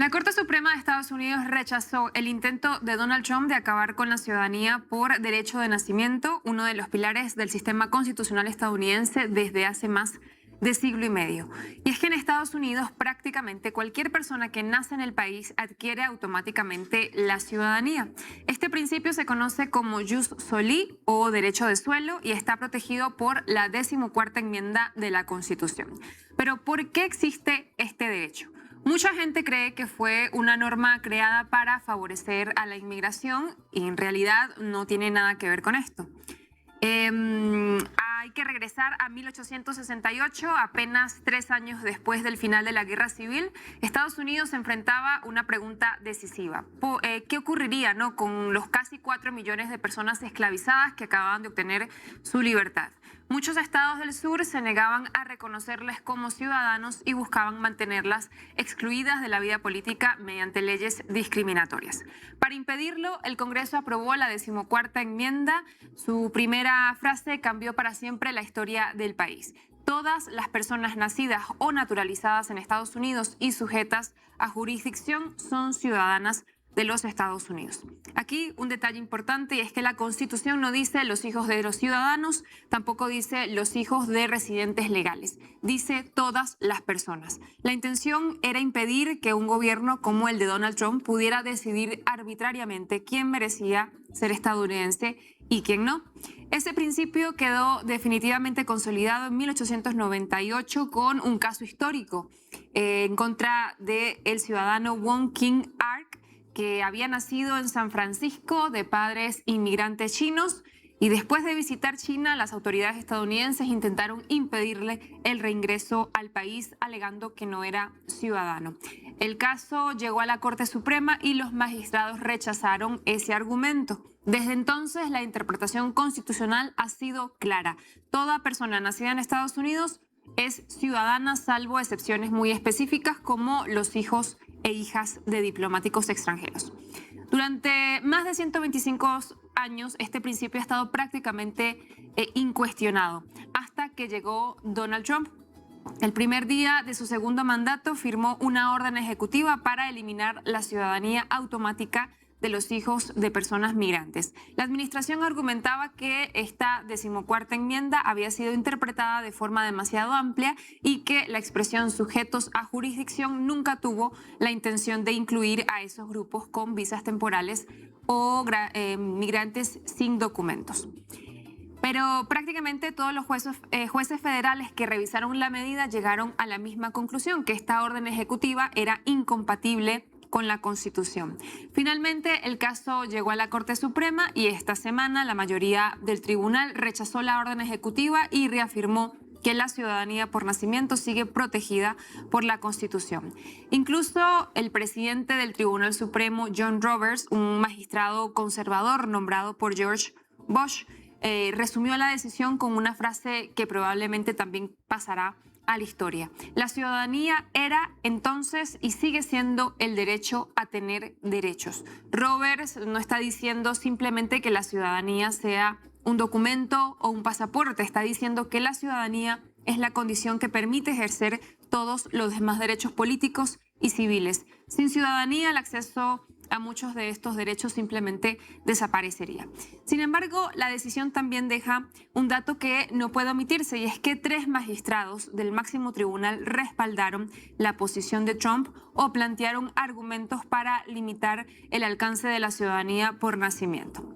La Corte Suprema de Estados Unidos rechazó el intento de Donald Trump de acabar con la ciudadanía por derecho de nacimiento, uno de los pilares del sistema constitucional estadounidense desde hace más de siglo y medio. Y es que en Estados Unidos prácticamente cualquier persona que nace en el país adquiere automáticamente la ciudadanía. Este principio se conoce como jus soli o derecho de suelo y está protegido por la 14ª enmienda de la Constitución. Pero ¿por qué existe este derecho? Mucha gente cree que fue una norma creada para favorecer a la inmigración y en realidad no tiene nada que ver con esto. Hay que regresar a 1868, apenas 3 años después del final de la Guerra Civil. Estados Unidos se enfrentaba a una pregunta decisiva. ¿Qué ocurriría, no, con los casi 4 millones de personas esclavizadas que acababan de obtener su libertad? Muchos estados del sur se negaban a reconocerles como ciudadanos y buscaban mantenerlas excluidas de la vida política mediante leyes discriminatorias. Para impedirlo, el Congreso aprobó la 14ª enmienda. Su primera frase cambió para siempre la historia del país. Todas las personas nacidas o naturalizadas en Estados Unidos y sujetas a jurisdicción son ciudadanas de los Estados Unidos. Aquí un detalle importante y es que la Constitución no dice los hijos de los ciudadanos, tampoco dice los hijos de residentes legales, dice todas las personas. La intención era impedir que un gobierno como el de Donald Trump pudiera decidir arbitrariamente quién merecía ser estadounidense y quién no. Ese principio quedó definitivamente consolidado en 1898 con un caso histórico en contra del ciudadano Wong King Ark, que había nacido en San Francisco de padres inmigrantes chinos y después de visitar China, las autoridades estadounidenses intentaron impedirle el reingreso al país alegando que no era ciudadano. El caso llegó a la Corte Suprema y los magistrados rechazaron ese argumento. Desde entonces, la interpretación constitucional ha sido clara. Toda persona nacida en Estados Unidos es ciudadana, salvo excepciones muy específicas como los hijos e hijas de diplomáticos extranjeros. Durante más de 125 años, este principio ha estado prácticamente incuestionado hasta que llegó Donald Trump. El primer día de su segundo mandato firmó una orden ejecutiva para eliminar la ciudadanía automática de los hijos de personas migrantes. La administración argumentaba que esta 14ª enmienda había sido interpretada de forma demasiado amplia y que la expresión sujetos a jurisdicción nunca tuvo la intención de incluir a esos grupos con visas temporales o migrantes sin documentos. Pero prácticamente todos los jueces federales que revisaron la medida llegaron a la misma conclusión, que esta orden ejecutiva era incompatible con la Constitución. Finalmente, el caso llegó a la Corte Suprema y esta semana la mayoría del tribunal rechazó la orden ejecutiva y reafirmó que la ciudadanía por nacimiento sigue protegida por la Constitución. Incluso el presidente del Tribunal Supremo, John Roberts, un magistrado conservador nombrado por George Bush, resumió la decisión con una frase que probablemente también pasará a la historia. La ciudadanía era entonces y sigue siendo el derecho a tener derechos. Roberts no está diciendo simplemente que la ciudadanía sea un documento o un pasaporte, está diciendo que la ciudadanía es la condición que permite ejercer todos los demás derechos políticos y civiles. Sin ciudadanía, el acceso a muchos de estos derechos simplemente desaparecería. Sin embargo, la decisión también deja un dato que no puede omitirse y es que 3 magistrados del máximo tribunal respaldaron la posición de Trump o plantearon argumentos para limitar el alcance de la ciudadanía por nacimiento.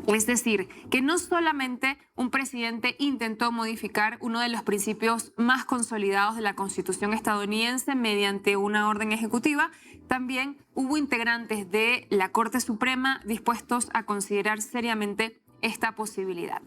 Es decir, que no solamente un presidente intentó modificar uno de los principios más consolidados de la Constitución estadounidense mediante una orden ejecutiva, también hubo integrantes de la Corte Suprema dispuestos a considerar seriamente esta posibilidad.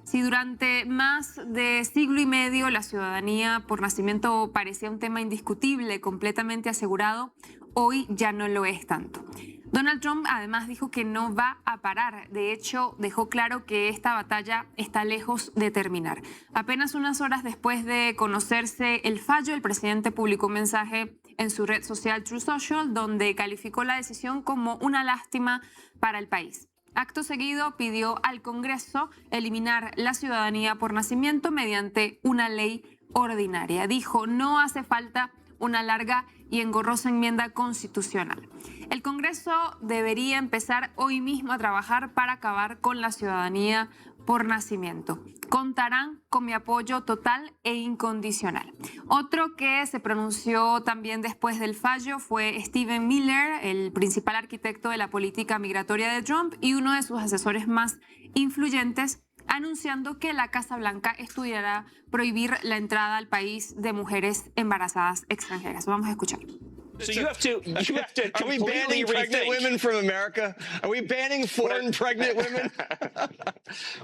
Si durante más de siglo y medio la ciudadanía por nacimiento parecía un tema indiscutible, completamente asegurado, hoy ya no lo es tanto. Donald Trump además dijo que no va a parar. De hecho, dejó claro que esta batalla está lejos de terminar. Apenas unas horas después de conocerse el fallo, el presidente publicó un mensaje en su red social Truth Social donde calificó la decisión como una lástima para el país. Acto seguido, pidió al Congreso eliminar la ciudadanía por nacimiento mediante una ley ordinaria. Dijo, no hace falta una larga y engorrosa enmienda constitucional. El Congreso debería empezar hoy mismo a trabajar para acabar con la ciudadanía por nacimiento. Contarán con mi apoyo total e incondicional. Otro que se pronunció también después del fallo fue Stephen Miller, el principal arquitecto de la política migratoria de Trump y uno de sus asesores más influyentes, anunciando que la Casa Blanca estudiará prohibir la entrada al país de mujeres embarazadas extranjeras. Vamos a escuchar. So you have to Are we banning pregnant women from America? Are we banning foreign pregnant women?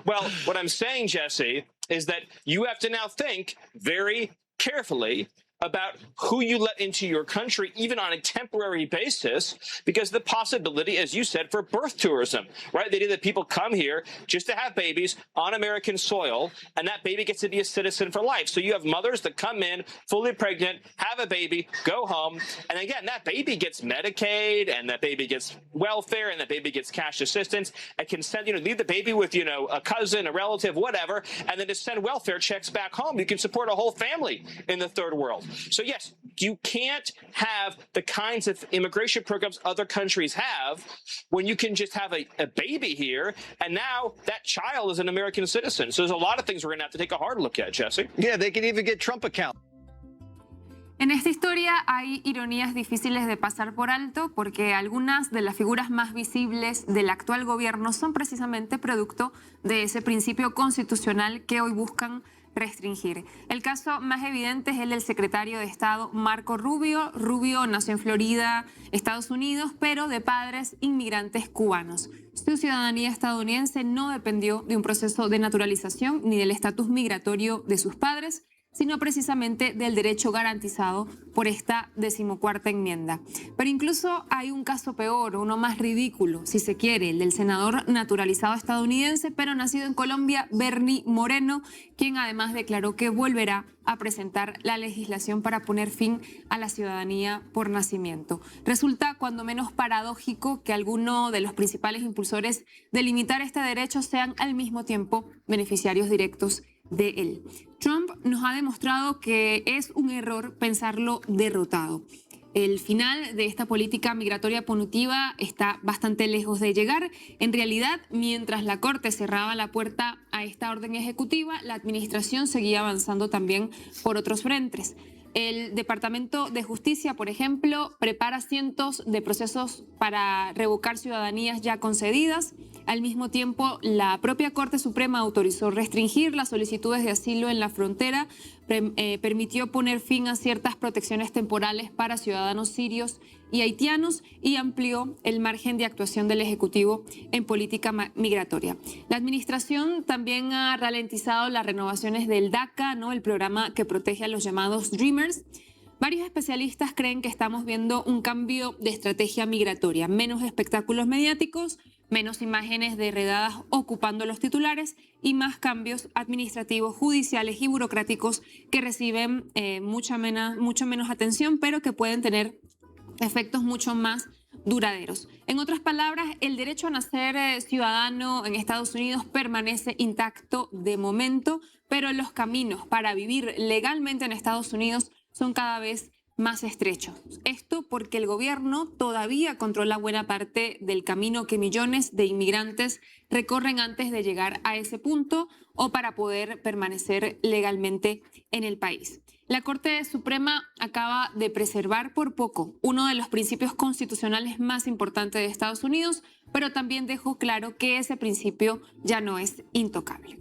Well, what I'm saying, Jesse, is that you have to now think very carefully about who you let into your country, even on a temporary basis, because the possibility, as you said, for birth tourism, right? The idea that people come here just to have babies on American soil, and that baby gets to be a citizen for life. So you have mothers that come in fully pregnant, have a baby, go home, and again, that baby gets Medicaid, and that baby gets welfare, and that baby gets cash assistance, and can send, leave the baby with, a cousin, a relative, whatever, and then just send welfare checks back home. You can support a whole family in the third world. So yes, you can't have the kinds of immigration programs other countries have when you can just have a baby here, and now that child is an American citizen. So there's a lot of things we're going to have to take a hard look at, Jesse. Yeah, they can even get Trump account. En esta historia hay ironías difíciles de pasar por alto porque algunas de las figuras más visibles del actual gobierno son precisamente producto de ese principio constitucional que hoy buscan restringir. El caso más evidente es el del secretario de Estado Marco Rubio. Rubio nació en Florida, Estados Unidos, pero de padres inmigrantes cubanos. Su ciudadanía estadounidense no dependió de un proceso de naturalización ni del estatus migratorio de sus padres, sino precisamente del derecho garantizado por esta 14ª enmienda. Pero incluso hay un caso peor, uno más ridículo, si se quiere, el del senador naturalizado estadounidense, pero nacido en Colombia, Bernie Moreno, quien además declaró que volverá a presentar la legislación para poner fin a la ciudadanía por nacimiento. Resulta cuando menos paradójico que alguno de los principales impulsores de limitar este derecho sean al mismo tiempo beneficiarios directos de él. Trump nos ha demostrado que es un error pensarlo derrotado. El final de esta política migratoria punitiva está bastante lejos de llegar. En realidad, mientras la Corte cerraba la puerta a esta orden ejecutiva, la administración seguía avanzando también por otros frentes. El Departamento de Justicia, por ejemplo, prepara cientos de procesos para revocar ciudadanías ya concedidas. Al mismo tiempo, la propia Corte Suprema autorizó restringir las solicitudes de asilo en la frontera, permitió poner fin a ciertas protecciones temporales para ciudadanos sirios y haitianos y amplió el margen de actuación del Ejecutivo en política migratoria. La administración también ha ralentizado las renovaciones del DACA, ¿no? El programa que protege a los llamados Dreamers. Varios especialistas creen que estamos viendo un cambio de estrategia migratoria, menos espectáculos mediáticos, menos imágenes de redadas ocupando los titulares y más cambios administrativos, judiciales y burocráticos que reciben mucho menos atención, pero que pueden tener efectos mucho más duraderos. En otras palabras, el derecho a nacer ciudadano en Estados Unidos permanece intacto de momento, pero los caminos para vivir legalmente en Estados Unidos son cada vez más estrechos. Esto porque el gobierno todavía controla buena parte del camino que millones de inmigrantes recorren antes de llegar a ese punto o para poder permanecer legalmente en el país. La Corte Suprema acaba de preservar por poco uno de los principios constitucionales más importantes de Estados Unidos, pero también dejó claro que ese principio ya no es intocable.